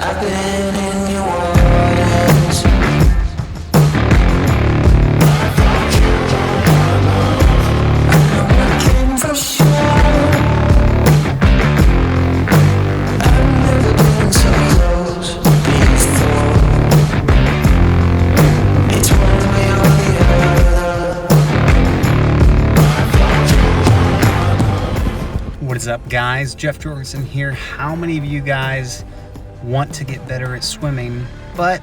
I've been in your waters. I know I can for sure. I've never been so close before. It's one way or the other. What is up, guys? Jeff Jorgensen here. How many of you guys want to get better at swimming but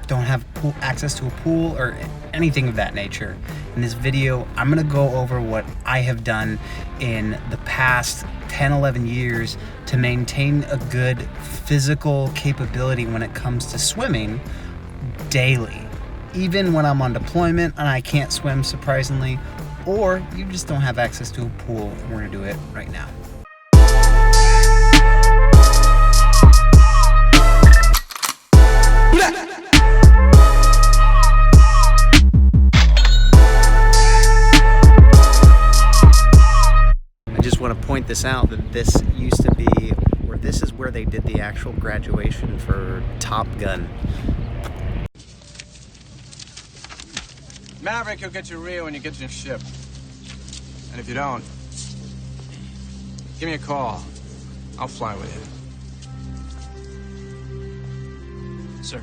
don't have access to a pool or anything of that nature? In this video, I'm going to go over what I have done in the past 10-11 years to maintain a good physical capability when it comes to swimming daily, even when I'm on deployment and I can't swim, surprisingly, or you just don't have access to a pool. We're going to do it right now. I just want to point this out that this used to be, or this is where they did the actual graduation for Top Gun. Maverick, you'll get your Rio when you get your ship. And if you don't, give me a call. I'll fly with you. Sir.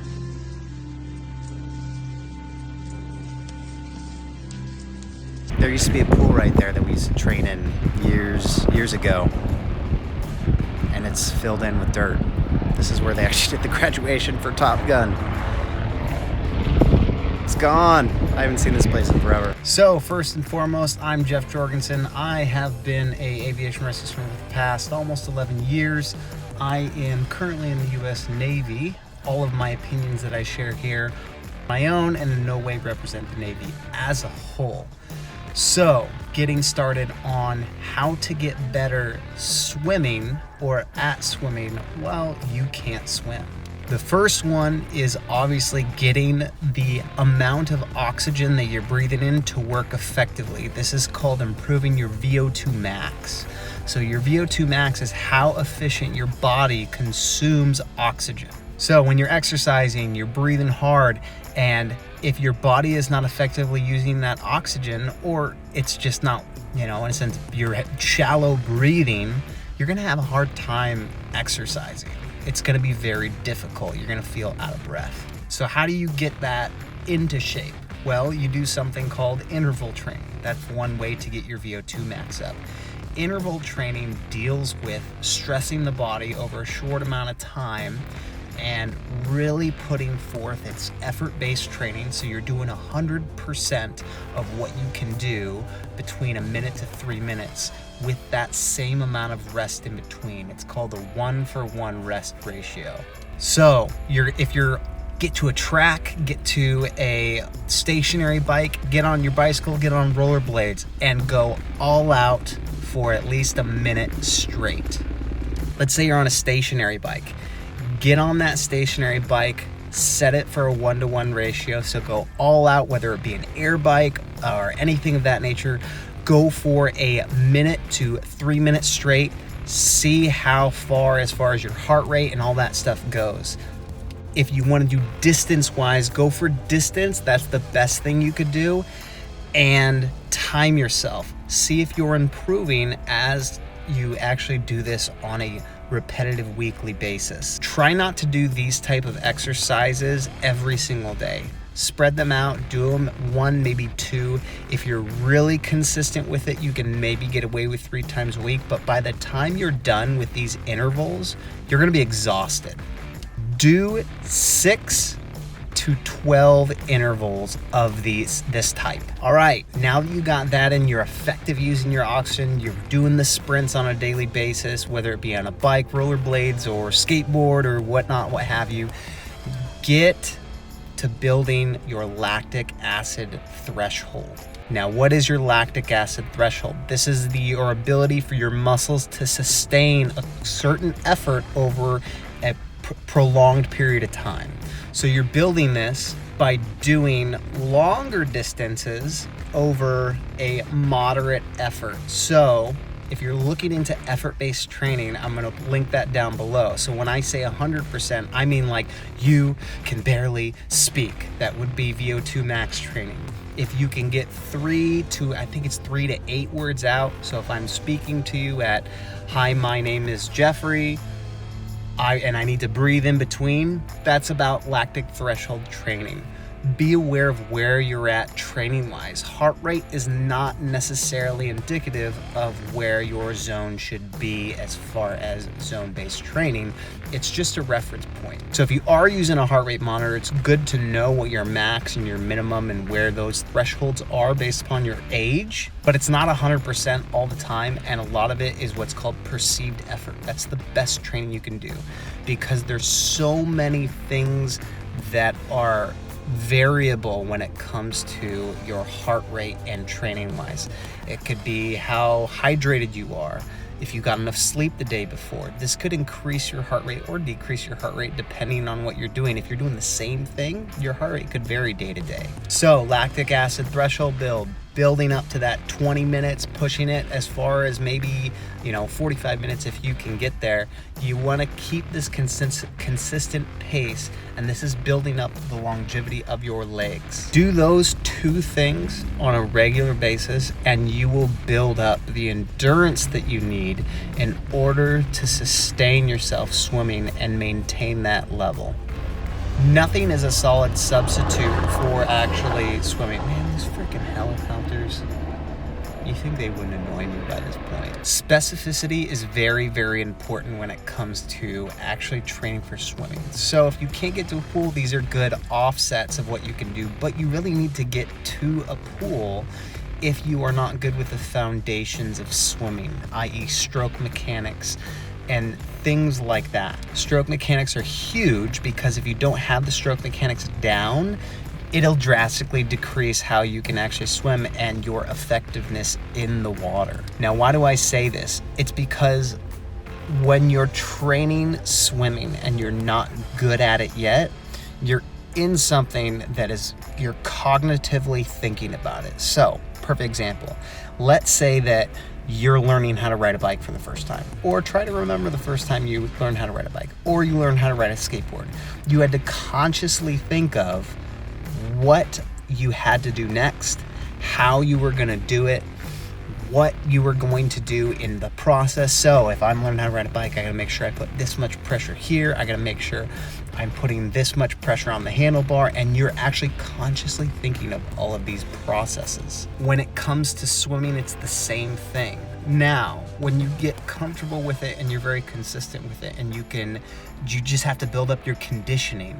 There used to be a pool right there that we used to train in years ago, and it's filled in with dirt. This is where they actually did the graduation for Top Gun. It's gone. I haven't seen this place in forever. So first and foremost, I'm Jeff Jorgensen. I have been a aviation rescue swimmer for the past almost 11 years. I am currently in the U.S. Navy. All of my opinions that I share here are my own and in no way represent the Navy as a whole. So, getting started on how to get better swimming or at swimming while you can't swim. The first one is obviously getting the amount of oxygen that you're breathing in to work effectively. This is called improving your VO2 max. So your VO2 max is how efficient your body consumes oxygen. So when you're exercising, you're breathing hard, and if your body is not effectively using that oxygen, or it's just not, in a sense, you're shallow breathing, you're gonna have a hard time exercising. It's gonna be very difficult. You're gonna feel out of breath. So how do you get that into shape? Well, you do something called interval training. That's one way to get your VO2 max up. Interval training deals with stressing the body over a short amount of time and really putting forth its effort-based training. So you're doing 100% of what you can do between 1 minute to 3 minutes with that same amount of rest in between. It's called a 1-for-1 rest ratio. So if you're get to a track, get to a stationary bike, get on your bicycle, get on rollerblades, and go all out for at least 1 minute straight. Let's say you're on a stationary bike. Get on that stationary bike, set it for a 1-to-1 ratio, so go all out, whether it be an air bike or anything of that nature. Go for a 1 minute to 3 minutes straight. See how far as your heart rate and all that stuff goes. If you want to do distance-wise, go for distance. That's the best thing you could do. And time yourself. See if you're improving as you actually do this on a repetitive weekly basis. Try not to do these type of exercises every single day. Spread them out, do them 1, maybe 2. If you're really consistent with it, you can maybe get away with 3 times a week, but by the time you're done with these intervals, you're gonna be exhausted. Do 6 to 12 intervals of this type. All right, now that you got that and you're effective using your oxygen, you're doing the sprints on a daily basis, whether it be on a bike, rollerblades, or skateboard, or whatnot, what have you, get to building your lactic acid threshold. Now, what is your lactic acid threshold? This is your ability for your muscles to sustain a certain effort over a prolonged period of time. So you're building this by doing longer distances over a moderate effort. So If you're looking into effort-based training, I'm going to link that down below. So when I say 100%, I mean like you can barely speak. That would be VO2 max training. If you can get 3 to 8 words out. So if I'm speaking to you at, hi, my name is Jeffrey, and I need to breathe in between, that's about lactic threshold training. Be aware of where you're at training wise. Heart rate is not necessarily indicative of where your zone should be as far as zone-based training. It's just a reference point. So if you are using a heart rate monitor, it's good to know what your max and your minimum and where those thresholds are based upon your age, but it's not 100% all the time. And a lot of it is what's called perceived effort. That's the best training you can do because there's so many things that are variable when it comes to your heart rate and training wise. It could be how hydrated you are, if you got enough sleep the day before. This could increase your heart rate or decrease your heart rate depending on what you're doing. If you're doing the same thing, your heart rate could vary day to day. So lactic acid threshold building up to that 20 minutes, pushing it as far as maybe 45 minutes if you can get there. You want to keep this consistent pace, and this is building up the longevity of your legs. Do those two things on a regular basis and you will build up the endurance that you need in order to sustain yourself swimming and maintain that level. Nothing is a solid substitute for actually swimming. Man, these freaking helicopters. You think they wouldn't annoy me by this point. Specificity is very, very important when it comes to actually training for swimming. So if you can't get to a pool, these are good offsets of what you can do, but you really need to get to a pool if you are not good with the foundations of swimming, i.e. stroke mechanics and things like that. Stroke mechanics are huge because if you don't have the stroke mechanics down, it'll drastically decrease how you can actually swim and your effectiveness in the water. Now, why do I say this? It's because when you're training swimming and you're not good at it yet, you're in something that is, you're cognitively thinking about it. So, perfect example. Let's say that you're learning how to ride a bike for the first time, or try to remember the first time you learned how to ride a bike, or you learned how to ride a skateboard. You had to consciously think of what you had to do next, how you were going to do it, what you were going to do in the process. So if I'm learning how to ride a bike, I got to make sure I put this much pressure here. I got to make sure I'm putting this much pressure on the handlebar, and you're actually consciously thinking of all of these processes. When it comes to swimming, it's the same thing. Now, when you get comfortable with it and you're very consistent with it, and you just have to build up your conditioning,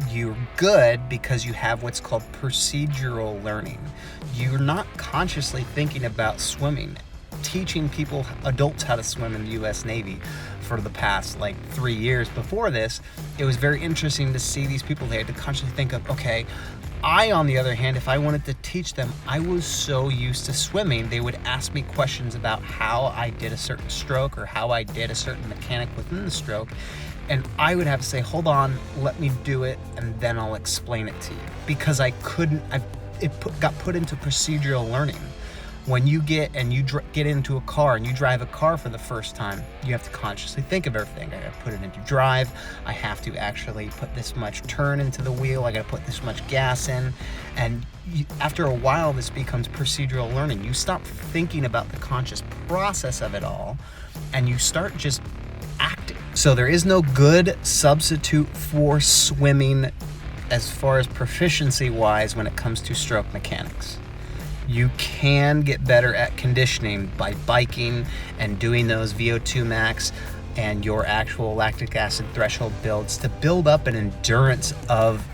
you're good because you have what's called procedural learning. You're not consciously thinking about swimming. Teaching people, adults, how to swim in the U.S. Navy for the past 3 years before this, it was very interesting to see these people. They had to consciously think of, okay, I, on the other hand, if I wanted to teach them, I was so used to swimming, they would ask me questions about how I did a certain stroke or how I did a certain mechanic within the stroke. And I would have to say, hold on, let me do it, and then I'll explain it to you. Because I couldn't, got put into procedural learning. When you get into a car and you drive a car for the first time, you have to consciously think of everything. I gotta put it into drive. I have to actually put this much turn into the wheel. I gotta put this much gas in. And after a while, this becomes procedural learning. You stop thinking about the conscious process of it all, and you start just acting. So there is no good substitute for swimming as far as proficiency wise when it comes to stroke mechanics. You can get better at conditioning by biking and doing those VO2 max and your actual lactic acid threshold builds to build up an endurance of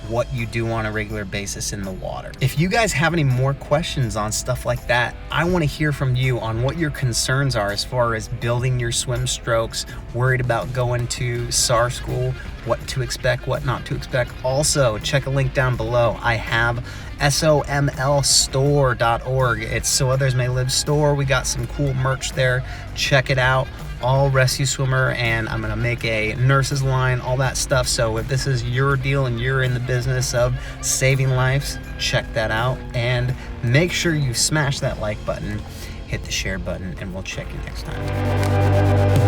what you do on a regular basis in the water. If you guys have any more questions on stuff like that, I want to hear from you on what your concerns are as far as building your swim strokes, worried about going to SAR school, what to expect, what not to expect. Also, check a link down below. I have somlstore.org. It's So Others May Live store. We got some cool merch there. Check it out. All rescue swimmer, and I'm gonna make a nurses line, all that stuff. So if this is your deal and you're in the business of saving lives, check that out, and make sure you smash that like button. hit the share button, and we'll check you next time.